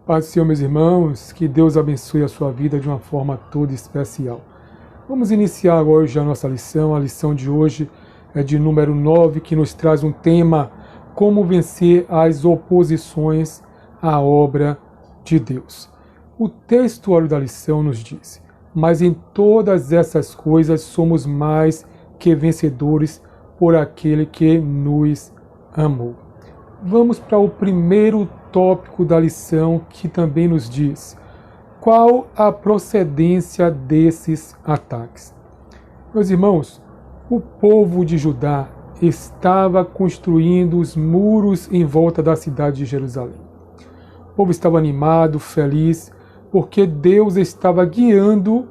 Paz do Senhor, meus irmãos, que Deus abençoe a sua vida de uma forma toda especial. Vamos iniciar hoje a nossa lição. A lição de hoje é de número 9, que nos traz um tema: como vencer as oposições à obra de Deus. O texto da lição nos diz: mas em todas essas coisas somos mais que vencedores por aquele que nos amou. Vamos para o primeiro tópico da lição, que também nos diz: qual a procedência desses ataques? Meus irmãos, o povo de Judá estava construindo os muros em volta da cidade de Jerusalém. O povo estava animado, feliz, porque Deus estava guiando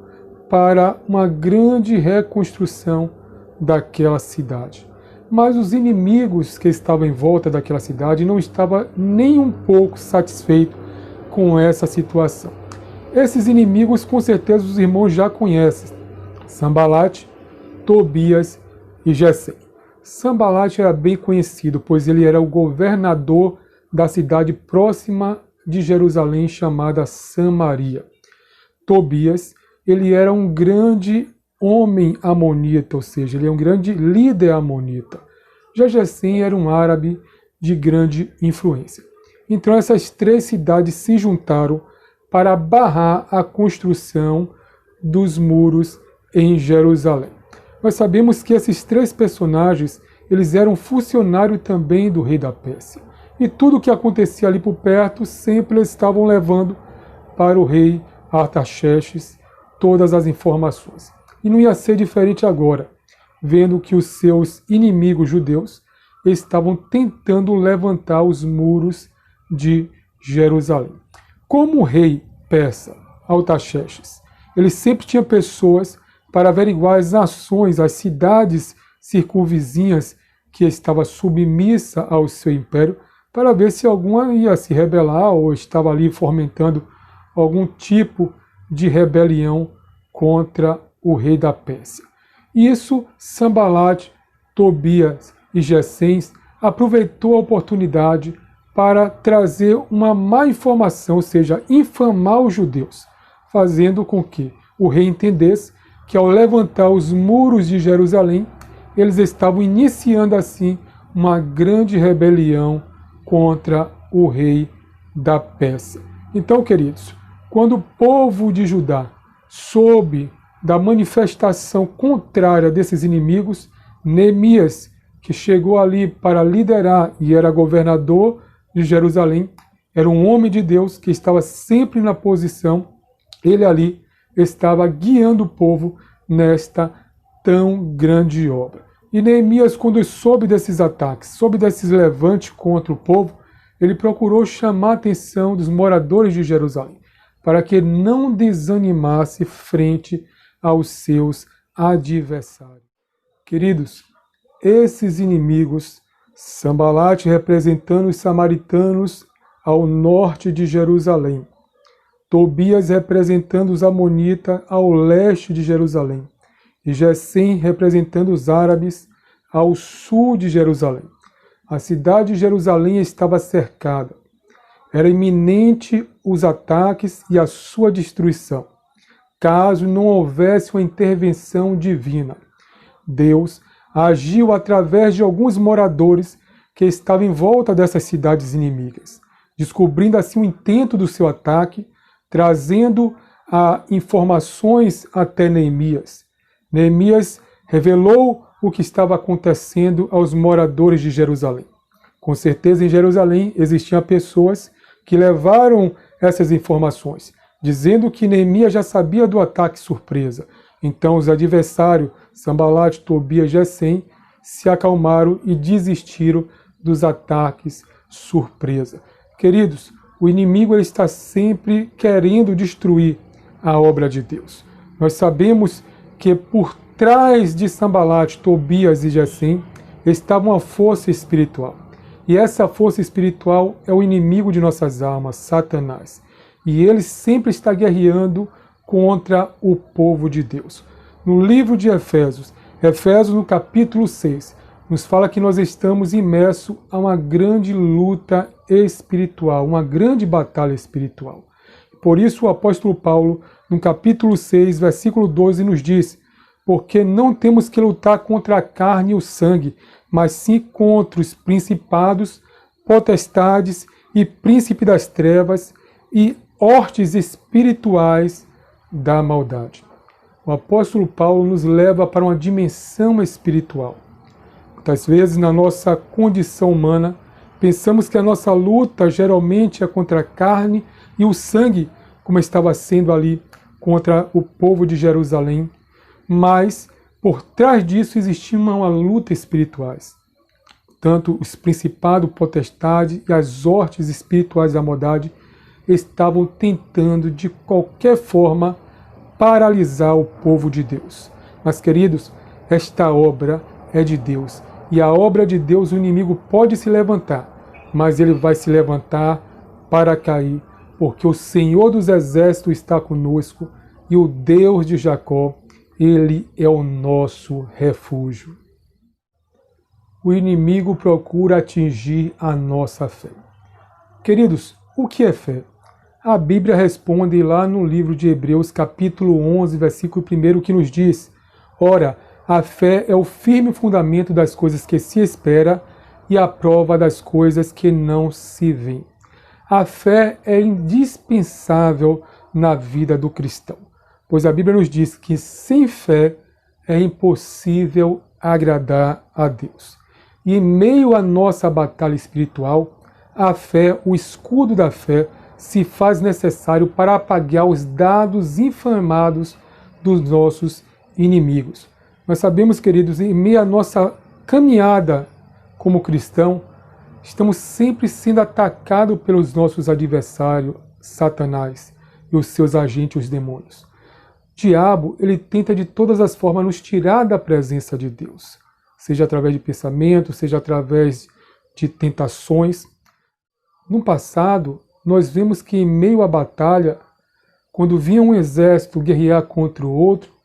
para uma grande reconstrução daquela cidade. Mas os inimigos que estavam em volta daquela cidade não estavam nem um pouco satisfeitos com essa situação. Esses inimigos, com certeza, os irmãos já conhecem: Sambalate, Tobias e Gesem. Sambalate era bem conhecido, pois ele era o governador da cidade próxima de Jerusalém, chamada Samaria. Tobias, ele era um grande homem amonita, ou seja, ele é um grande líder amonita. Já Gesem era um árabe de grande influência. Então essas três cidades se juntaram para barrar a construção dos muros em Jerusalém. Nós sabemos que esses três personagens, eles eram funcionários também do rei da Pérsia. E tudo o que acontecia ali por perto, sempre eles estavam levando para o rei Artaxerxes todas as informações. E não ia ser diferente agora, vendo que os seus inimigos judeus estavam tentando levantar os muros de Jerusalém. Como o rei persa, Artaxerxes, ele sempre tinha pessoas para averiguar as nações, as cidades circunvizinhas que estavam submissa ao seu império, para ver se alguma ia se rebelar ou estava ali fomentando algum tipo de rebelião contra o rei da Pérsia. Isso, Sambalate, Tobias e Gesem aproveitou a oportunidade para trazer uma má informação, ou seja, infamar os judeus, fazendo com que o rei entendesse que ao levantar os muros de Jerusalém, eles estavam iniciando assim uma grande rebelião contra o rei da Pérsia. Então, queridos, quando o povo de Judá soube da manifestação contrária desses inimigos, Neemias, que chegou ali para liderar e era governador de Jerusalém, era um homem de Deus que estava sempre na posição, ele ali estava guiando o povo nesta tão grande obra. E Neemias, quando soube desses ataques, soube desses levantes contra o povo, ele procurou chamar a atenção dos moradores de Jerusalém, para que não desanimasse frente aos seus adversários. Queridos, esses inimigos, Sambalate representando os samaritanos ao norte de Jerusalém, Tobias representando os amonitas ao leste de Jerusalém, e Gesem representando os árabes ao sul de Jerusalém. A cidade de Jerusalém estava cercada. Era iminente os ataques e a sua destruição, caso não houvesse uma intervenção divina. Deus agiu através de alguns moradores que estavam em volta dessas cidades inimigas, descobrindo assim o intento do seu ataque, trazendo informações até Neemias. Neemias revelou o que estava acontecendo aos moradores de Jerusalém. Com certeza em Jerusalém existiam pessoas que levaram essas informações, dizendo que Neemias já sabia do ataque surpresa. Então os adversários, Sambalate, Tobias e Gesem, se acalmaram e desistiram dos ataques surpresa. Queridos, o inimigo ele está sempre querendo destruir a obra de Deus. Nós sabemos que por trás de Sambalate, Tobias e Gesem estava uma força espiritual. E essa força espiritual é o inimigo de nossas almas, Satanás. E ele sempre está guerreando contra o povo de Deus. No livro de Efésios no capítulo 6, nos fala que nós estamos imersos a uma grande luta espiritual, uma grande batalha espiritual. Por isso o apóstolo Paulo, no capítulo 6, versículo 12, nos diz: porque não temos que lutar contra a carne e o sangue, mas sim contra os principados, potestades e príncipe das trevas e hostes espirituais da maldade. O apóstolo Paulo nos leva para uma dimensão espiritual. Muitas vezes, na nossa condição humana, pensamos que a nossa luta geralmente é contra a carne e o sangue, como estava sendo ali contra o povo de Jerusalém, mas por trás disso existia uma luta espirituais. Tanto os principados, potestades e as hostes espirituais da maldade estavam tentando de qualquer forma paralisar o povo de Deus. Mas, queridos, esta obra é de Deus. E a obra de Deus, o inimigo pode se levantar, mas ele vai se levantar para cair, porque o Senhor dos Exércitos está conosco e o Deus de Jacó, ele é o nosso refúgio. O inimigo procura atingir a nossa fé. Queridos, o que é fé? A Bíblia responde lá no livro de Hebreus, capítulo 11, versículo 1, que nos diz: ora, a fé é o firme fundamento das coisas que se espera e a prova das coisas que não se veem. A fé é indispensável na vida do cristão, pois a Bíblia nos diz que sem fé é impossível agradar a Deus. E em meio à nossa batalha espiritual, a fé, o escudo da fé, se faz necessário para apagar os dados inflamados dos nossos inimigos. Nós sabemos, queridos, em meio à nossa caminhada como cristão, estamos sempre sendo atacados pelos nossos adversários, Satanás e os seus agentes, os demônios. O diabo, ele tenta de todas as formas nos tirar da presença de Deus, seja através de pensamentos, seja através de tentações. No passado, nós vimos que em meio à batalha, quando vinha um exército guerrear contra o outro,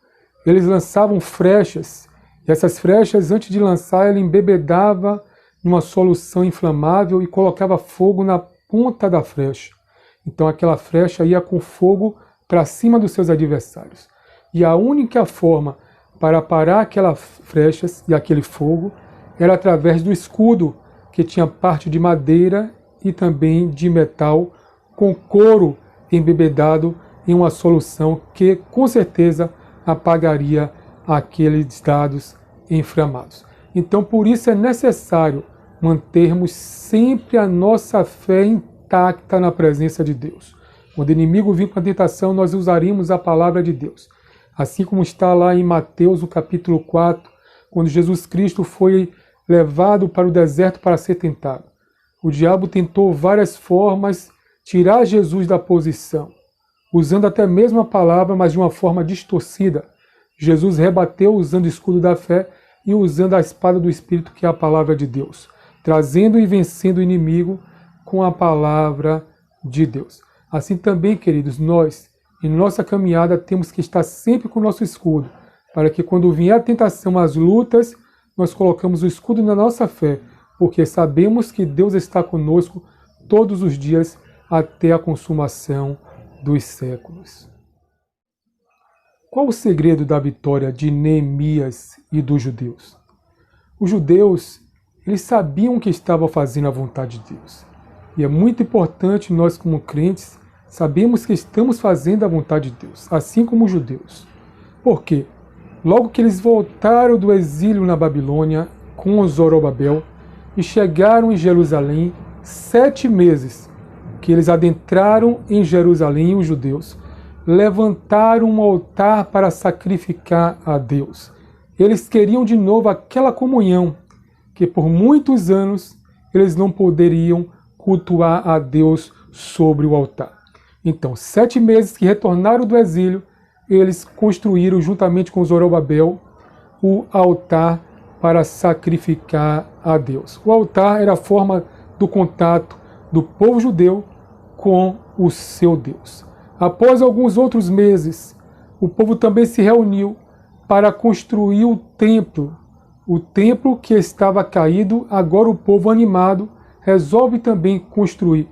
eles lançavam flechas, e essas flechas, antes de lançar, ele embebedava numa solução inflamável e colocava fogo na ponta da flecha. Então aquela flecha ia com fogo para cima dos seus adversários. E a única forma para parar aquelas flechas e aquele fogo era através do escudo, que tinha parte de madeira e também de metal, com couro embebedado em uma solução que com certeza apagaria aqueles dados inflamados. Então por isso é necessário mantermos sempre a nossa fé intacta na presença de Deus. Quando o inimigo vir com a tentação, nós usaremos a palavra de Deus. Assim como está lá em Mateus, no capítulo 4, quando Jesus Cristo foi levado para o deserto para ser tentado. O diabo tentou várias formas tirar Jesus da posição, usando até mesmo a palavra, mas de uma forma distorcida. Jesus rebateu usando o escudo da fé e usando a espada do Espírito, que é a palavra de Deus, trazendo e vencendo o inimigo com a palavra de Deus. Assim também, queridos, nós, em nossa caminhada, temos que estar sempre com o nosso escudo, para que quando vier a tentação, as lutas, nós colocamos o escudo na nossa fé, porque sabemos que Deus está conosco todos os dias até a consumação dos séculos. Qual o segredo da vitória de Neemias e dos judeus? Os judeus, eles sabiam que estavam fazendo a vontade de Deus. E é muito importante nós, como crentes, sabemos que estamos fazendo a vontade de Deus, assim como os judeus. Por quê? Logo que eles voltaram do exílio na Babilônia com Zorobabel e chegaram em Jerusalém, 7 meses que eles adentraram em Jerusalém, os judeus, levantaram um altar para sacrificar a Deus. Eles queriam de novo aquela comunhão que por muitos anos eles não poderiam cultuar a Deus sobre o altar. Então, 7 meses que retornaram do exílio, eles construíram juntamente com Zorobabel o altar para sacrificar a Deus. O altar era a forma do contato do povo judeu com o seu Deus. Após alguns outros meses, o povo também se reuniu para construir o templo O templo que estava caído, agora o povo animado resolve também construir,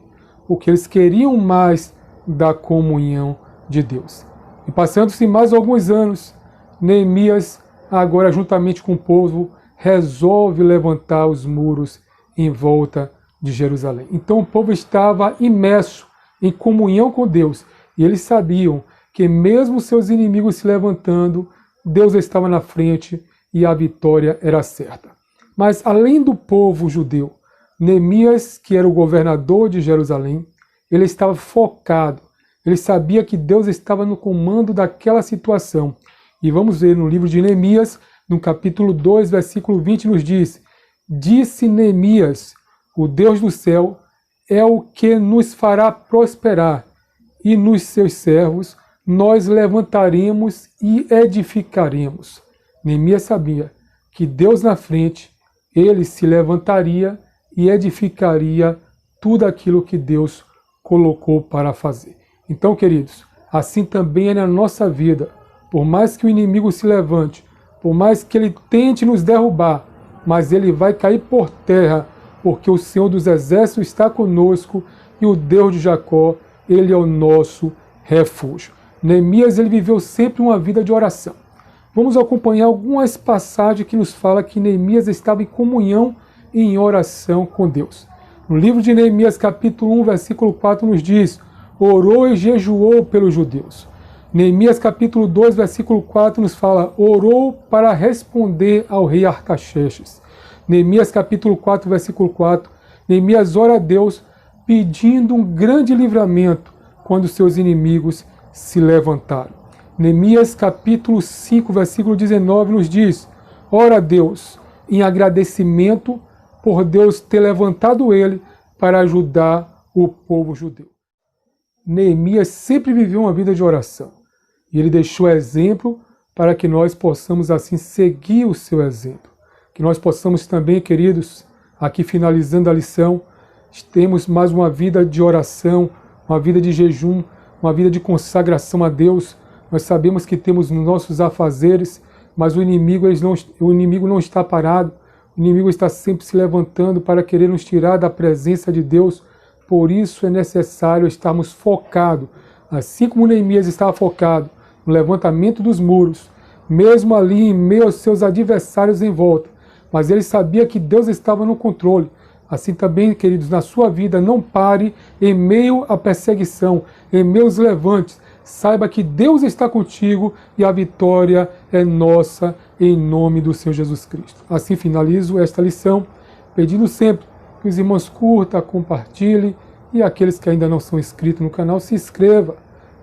porque eles queriam mais da comunhão de Deus. E passando-se mais alguns anos, Neemias, agora juntamente com o povo, resolve levantar os muros em volta de Jerusalém. Então o povo estava imerso em comunhão com Deus, e eles sabiam que mesmo seus inimigos se levantando, Deus estava na frente e a vitória era certa. Mas além do povo judeu, Neemias, que era o governador de Jerusalém, ele estava focado. Ele sabia que Deus estava no comando daquela situação. E vamos ver no livro de Neemias, no capítulo 2, versículo 20, nos diz: Disse Neemias, o Deus do céu é o que nos fará prosperar, e nos seus servos nós levantaremos e edificaremos. Neemias sabia que Deus na frente, ele se levantaria e edificaria tudo aquilo que Deus colocou para fazer. Então, queridos, assim também é na nossa vida. Por mais que o inimigo se levante, por mais que ele tente nos derrubar, mas ele vai cair por terra, porque o Senhor dos Exércitos está conosco e o Deus de Jacó, ele é o nosso refúgio. Neemias, ele viveu sempre uma vida de oração. Vamos acompanhar algumas passagens que nos falam que Neemias estava em comunhão e em oração com Deus. No livro de Neemias, capítulo 1, versículo 4, nos diz: orou e jejuou pelos judeus. Neemias, capítulo 2, versículo 4, nos fala: orou para responder ao rei Artaxerxes. Neemias, capítulo 4, versículo 4, Neemias ora a Deus pedindo um grande livramento quando seus inimigos se levantaram. Neemias, capítulo 5, versículo 19, nos diz: ora a Deus em agradecimento por Deus ter levantado ele para ajudar o povo judeu. Neemias sempre viveu uma vida de oração. E ele deixou exemplo para que nós possamos assim seguir o seu exemplo. Que nós possamos também, queridos, aqui finalizando a lição, temos mais uma vida de oração, uma vida de jejum, uma vida de consagração a Deus. Nós sabemos que temos nossos afazeres, mas o inimigo não está parado. O inimigo está sempre se levantando para querer nos tirar da presença de Deus. Por isso é necessário estarmos focados, assim como Neemias estava focado no levantamento dos muros, mesmo ali em meio aos seus adversários em volta. Mas ele sabia que Deus estava no controle. Assim também, queridos, na sua vida, não pare em meio à perseguição, em meio aos levantes. Saiba que Deus está contigo e a vitória é nossa em nome do Senhor Jesus Cristo. Assim finalizo esta lição, pedindo sempre que os irmãos curtam, compartilhem e aqueles que ainda não são inscritos no canal, se inscreva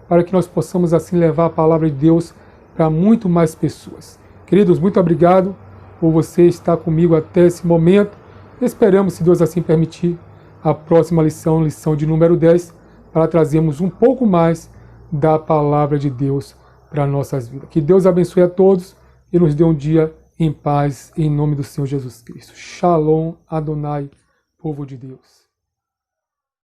para que nós possamos assim levar a palavra de Deus para muito mais pessoas. Queridos, muito obrigado por você estar comigo até esse momento. Esperamos, se Deus assim permitir, a próxima lição, lição de número 10, para trazermos um pouco mais da palavra de Deus para nossas vidas. Que Deus abençoe a todos e nos dê um dia em paz, em nome do Senhor Jesus Cristo. Shalom, Adonai, povo de Deus.